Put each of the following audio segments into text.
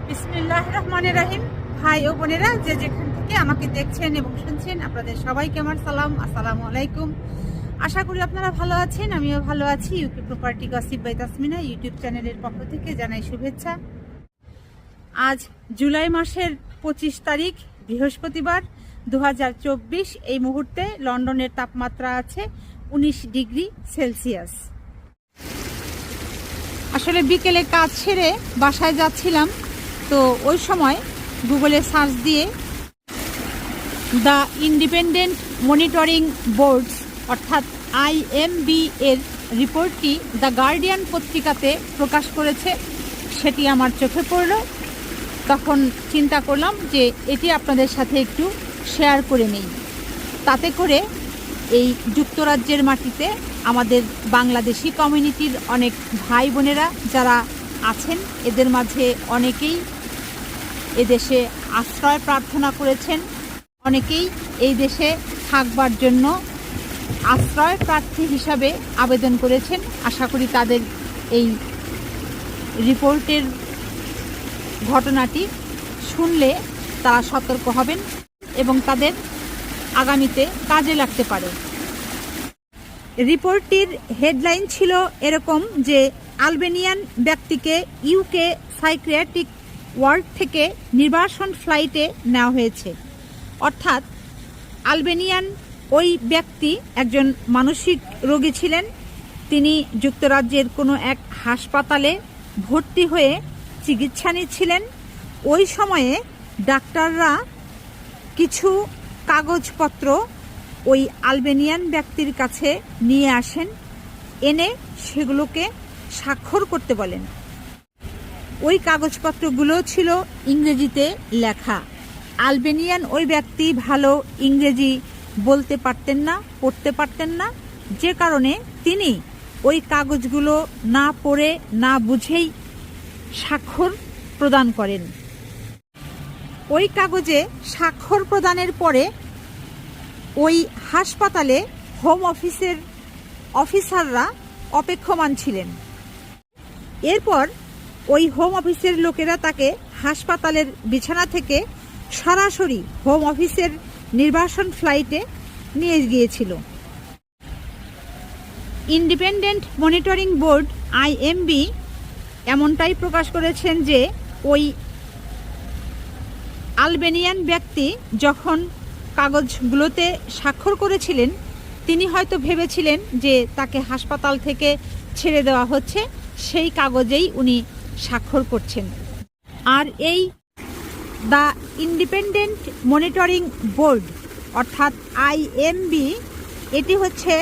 বিসমিল্লাহির রহমানির রহিম। ভাই ও বোনেরা, যে যেখান থেকে আমাকে দেখছেন এবং শুনছেন, আপনাদের সবাইকে আমার সালাম, আসসালামু আলাইকুম। আশা করি আপনারা ভালো আছেন, আমিও ভালো আছি। UK property gossip by Tasmina YouTube চ্যানেলের পক্ষ থেকে জানাই শুভেচ্ছা। আজ জুলাই মাসের 25 তারিখ, বৃহস্পতিবার 2024। এই মুহূর্তে লন্ডনের তাপমাত্রা আছে 19 ডিগ্রি সেলসিয়াস। আসলে বিকেলে কাজ সেরে বাসায় যাচ্ছিলাম, তো ওই সময় গুগলে সার্চ দিয়ে দ্য ইন্ডিপেন্ডেন্ট মনিটরিং বোর্ডস অর্থাৎ IMB এর রিপোর্টটি দ্য গার্ডিয়ান পত্রিকাতে প্রকাশ করেছে, সেটি আমার চোখে পড়ল। তখন চিন্তা করলাম যে এটি আপনাদের সাথে একটু শেয়ার করে নেই। তাতে করে এই যুক্তরাজ্যের মাটিতে আমাদের বাংলাদেশি কমিউনিটির অনেক ভাই বোনেরা যারা আছেন, এদের মাঝে অনেকেই এদেশে আশ্রয় প্রার্থনা করেছেন, অনেকেই এই দেশে থাকবার জন্য আশ্রয় প্রার্থী হিসাবে আবেদন করেছেন। আশা করি তাদের এই রিপোর্টের ঘটনাটি শুনলে তারা সতর্ক হবেন এবং তাদের আগামীতে কাজে লাগতে পারে। রিপোর্টটির হেডলাইন ছিল এরকম যে আলবেনিয়ান ব্যক্তিকে ইউকে সাইকিয়াট্রিক ওয়ার্ড থেকে নির্বাসন ফ্লাইটে নেওয়া হয়েছে। অর্থাৎ আলবেনিয়ান ওই ব্যক্তি একজন মানসিক রোগী ছিলেন। তিনি যুক্তরাজ্যের কোনো এক হাসপাতালে ভর্তি হয়ে চিকিৎসা নিচ্ছিলেন। ওই সময়ে ডাক্তাররা কিছু কাগজপত্র ওই আলবেনিয়ান ব্যক্তির কাছে নিয়ে আসেন, এনে সেগুলোকে স্বাক্ষর করতে বলেন। ওই কাগজপত্রগুলো ছিল ইংরেজিতে লেখা। আলবেনিয়ান ওই ব্যক্তি ভালো ইংরেজি বলতে পারতেন না, পড়তে পারতেন না, যে কারণে তিনি ওই কাগজগুলো না পড়ে না বুঝেই স্বাক্ষর প্রদান করেন। ওই কাগজে স্বাক্ষর প্রদানের পরে ওই হাসপাতালে হোম অফিসের অফিসাররা অপেক্ষমান ছিলেন। এরপর ওই হোম অফিসের লোকেরা তাকে হাসপাতালের বিছানা থেকে সরাসরি হোম অফিসের নির্বাসন ফ্লাইটে নিয়ে গিয়েছিল। ইন্ডিপেন্ডেন্ট মনিটরিং বোর্ড IMB এমনটাই প্রকাশ করেছেন যে ওই আলবেনিয়ান ব্যক্তি যখন কাগজগুলোতে স্বাক্ষর করেছিলেন, তিনি হয়তো ভেবেছিলেন যে তাকে হাসপাতাল থেকে ছেড়ে দেওয়া হচ্ছে, সেই কাগজেই উনি স্বাক্ষর করছেন। আর এই দ্য ইন্ডিপেন্ডেন্ট মনিটরিং বোর্ড অর্থাৎ IMB এটি হচ্ছে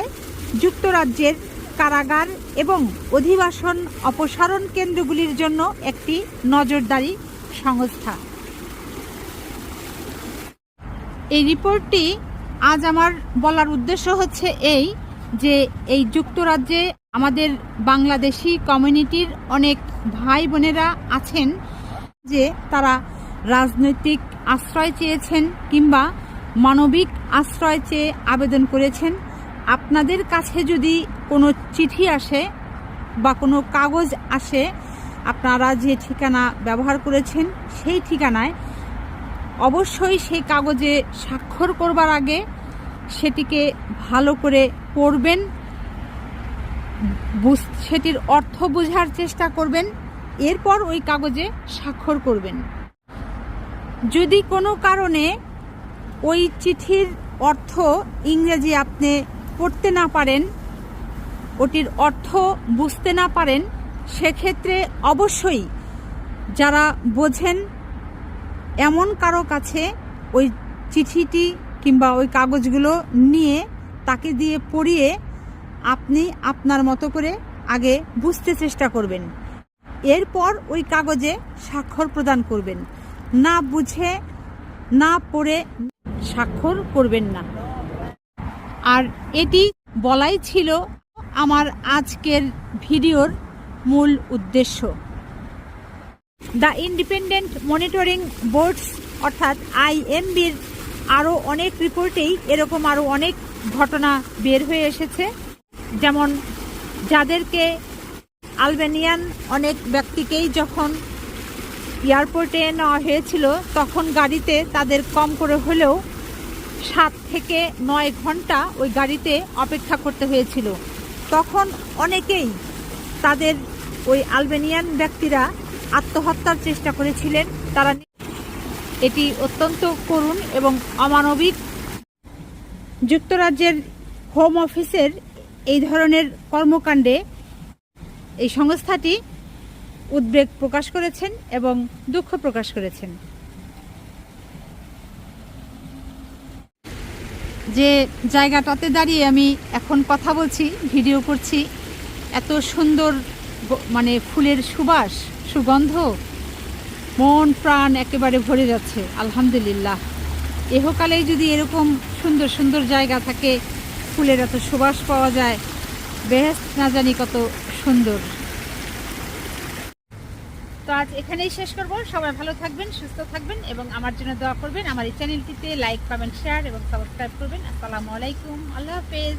যুক্তরাজ্যের কারাগার এবং অধিবাসন অপসারণ কেন্দ্রগুলির জন্য একটি নজরদারি সংস্থা। এই রিপোর্টটি আজ আমার বলার উদ্দেশ্য হচ্ছে এই যে এই যুক্তরাজ্যে আমাদের বাংলাদেশি কমিউনিটির অনেক ভাই বোনেরা আছেন যে তারা রাজনৈতিক আশ্রয় চেয়েছেন কিংবা মানবিক আশ্রয় চেয়ে আবেদন করেছেন। আপনাদের কাছে যদি কোনো চিঠি আসে বা কোনো কাগজ আসে, আপনারা যে ঠিকানা ব্যবহার করেছেন সেই ঠিকানায় অবশ্যই সেই কাগজে স্বাক্ষর করবার আগে সেটিকে ভালো করে পড়বেন, সেটির অর্থ বোঝার চেষ্টা করবেন, এরপর ওই কাগজে স্বাক্ষর করবেন। যদি কোনো কারণে ওই চিঠির অর্থ ইংরেজি আপনি পড়তে না পারেন, ওটির অর্থ বুঝতে না পারেন, সেক্ষেত্রে অবশ্যই যারা বোঝেন এমন কারো কাছে ওই চিঠিটি কিংবা ওই কাগজগুলো নিয়ে তাকে দিয়ে পড়িয়ে আপনি আপনার মতো করে আগে বুঝতে চেষ্টা করবেন, এরপর ওই কাগজে স্বাক্ষর প্রদান করবেন। না বুঝে না পড়ে স্বাক্ষর করবেন না। আর এটি বলাই ছিল আমার আজকের ভিডিওর মূল উদ্দেশ্য। দ্য ইন্ডিপেন্ডেন্ট মনিটরিং বোর্ডস অর্থাৎ IMBর আরও অনেক রিপোর্টেই এরকম আরও অনেক ঘটনা বের হয়ে এসেছে, যেমন যাদেরকে আলবেনিয়ান অনেক ব্যক্তিকেই যখন এয়ারপোর্টে নেওয়া হয়েছিল, তখন গাড়িতে তাদের কম করে হলেও 7 থেকে 9 ঘন্টা ওই গাড়িতে অপেক্ষা করতে হয়েছিল। তখন অনেকেই তাদের ওই আলবেনিয়ান ব্যক্তিরা আত্মহত্যার চেষ্টা করেছিলেন। তারা এটি অত্যন্ত করুণ এবং অমানবিক। যুক্তরাজ্যের হোম অফিসের এই ধরনের কর্মকাণ্ডে এই সংস্থাটি উদ্বেগ প্রকাশ করেছেন এবং দুঃখ প্রকাশ করেছেন। যে জায়গাটাতে দাঁড়িয়ে আমি এখন কথা বলছি, ভিডিও করছি, এত সুন্দর মানে ফুলের সুবাস, সুগন্ধ, মন প্রাণ একেবারে ভরে যাচ্ছে। আলহামদুলিল্লাহ, এহকালেই যদি এরকম সুন্দর সুন্দর জায়গা থাকে, ফুলের এত সুবাস পাওয়া যায়, বেহেশত না জানি কত সুন্দর। তো আজ এখানেই শেষ করব। সবাই ভালো থাকবেন, সুস্থ থাকবেন এবং আমার জন্য দোয়া করবেন। আমার এই চ্যানেলটিতে লাইক, কমেন্ট, শেয়ার এবং সাবস্ক্রাইব করবেন। আসসালামু আলাইকুম, আল্লাহ হাফেজ।